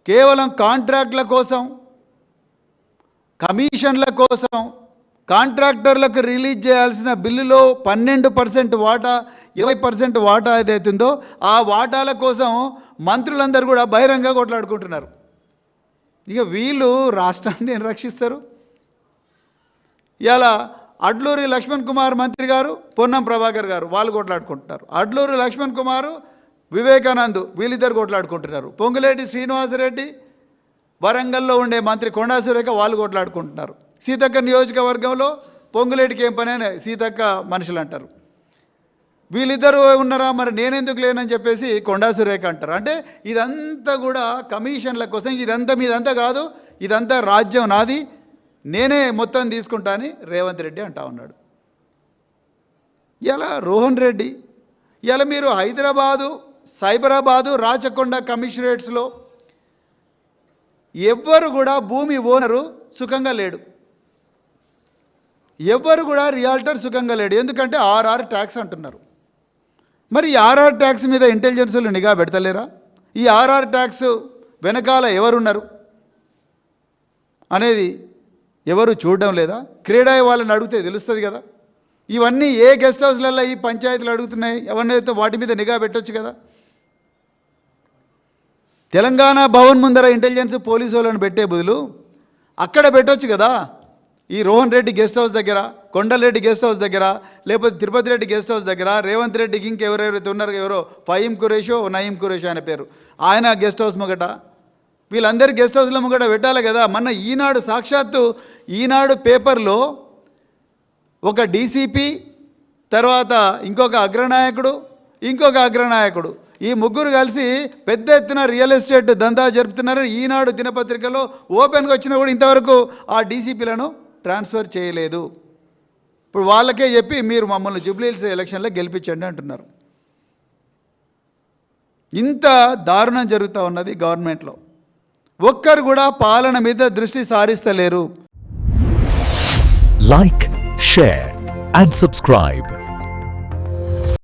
కేవలం కాంట్రాక్ట్ల కోసం, కమిషన్ల కోసం, కాంట్రాక్టర్లకు రిలీజ్ చేయాల్సిన బిల్లులో 12% వాటా, 20% వాటా ఏదైతుందో ఆ వాటాల కోసం మంత్రులందరూ కూడా బహిరంగ కొట్లాడుకుంటున్నారు. ఇక వీళ్ళు రాష్ట్రాన్ని రక్షిస్తారు. ఇలా అడ్లూరి లక్ష్మణ్ కుమార్ మంత్రి గారు, పొన్నం ప్రభాకర్ గారు వాళ్ళు కొట్లాడుకుంటున్నారు. అడ్లూరి లక్ష్మణ్ కుమారు, వివేకానంద్ వీళ్ళిద్దరు కొట్లాడుకుంటున్నారు. పొంగులేటి శ్రీనివాసరెడ్డి, వరంగల్లో ఉండే మంత్రి కొండా సురేఖ వాళ్ళు కొట్లాడుకుంటున్నారు. సీతక్క నియోజకవర్గంలో పొంగులేటికి ఏం పని అని సీతక్క మనుషులు అంటారు. వీళ్ళిద్దరూ ఉన్నారా, మరి నేనెందుకు లేనని చెప్పేసి కొండా సురేఖ అంటారు. అంటే ఇదంతా కూడా కమిషన్ల కోసం, మీదంతా కాదు, ఇదంతా రాజ్యం నాది, నేనే మొత్తం తీసుకుంటా అని రేవంత్ రెడ్డి అంటా ఉన్నాడు. ఇలా రోహన్ రెడ్డి, ఇలా మీరు హైదరాబాదు, సైబరాబాదు, రాచకొండ కమిషనరేట్స్లో ఎవ్వరు కూడా భూమి ఓనరు సుఖంగా లేడు, ఎవ్వరు కూడా రియాల్టర్ సుఖంగా లేడు. ఎందుకంటే ఆర్ఆర్ ట్యాక్స్ అంటున్నారు. మరి ఈ ఆర్ఆర్ ట్యాక్స్ మీద ఇంటెలిజెన్స్లు నిఘా పెడతలేరా? ఈ ఆర్ఆర్ ట్యాక్స్ వెనకాల ఎవరున్నారు అనేది ఎవరు చూడడం లేదా? క్రీడా వాళ్ళని అడిగితే తెలుస్తుంది కదా. ఇవన్నీ ఏ గెస్ట్ హౌస్లలో ఈ పంచాయతీలు అడుగుతున్నాయి, ఎవరినైతే వాటి మీద నిఘా పెట్టొచ్చు కదా. తెలంగాణ భవన్ ముందర ఇంటెలిజెన్స్ పోలీసు వాళ్ళని పెట్టే బదులు అక్కడ పెట్టొచ్చు కదా. ఈ రోహన్ రెడ్డి గెస్ట్ హౌస్ దగ్గర, కొండలరెడ్డి గెస్ట్ హౌస్ దగ్గర, లేకపోతే తిరుపతి రెడ్డి గెస్ట్ హౌస్ దగ్గర, రేవంత్ రెడ్డికి ఇంకెవరెవరైతే ఉన్నారో, ఎవరో ఫహీం ఖురేషో నయీం ఖురేషో అనే పేరు, ఆయన గెస్ట్ హౌస్ ముంగట, వీళ్ళందరి గెస్ట్ హౌస్ల ముంగట పెట్టాలి కదా. మొన్న ఈనాడు, సాక్షాత్తు ఈనాడు పేపర్లో ఒక డీసీపీ, తర్వాత ఇంకొక అగ్రనాయకుడు ఈ ముగ్గురు కలిసి పెద్ద ఎత్తున రియల్ ఎస్టేట్ దందా జరుపుతున్నారు. ఈనాడు దినపత్రికలో ఓపెన్గా వచ్చినా కూడా ఇంతవరకు ఆ డీసీపీలను ట్రాన్స్ఫర్ చేయలేదు. ఇప్పుడు వాళ్ళకే చెప్పి మీరు మమ్మల్ని జూబ్లీహిల్స్ ఎలక్షన్లో గెలిపించండి అంటున్నారు. ఇంత దారుణం జరుగుతూ ఉన్నది గవర్నమెంట్లో. ఒక్కరు కూడా పాలన మీద దృష్టి సారిస్తలేరు. Like, share and subscribe.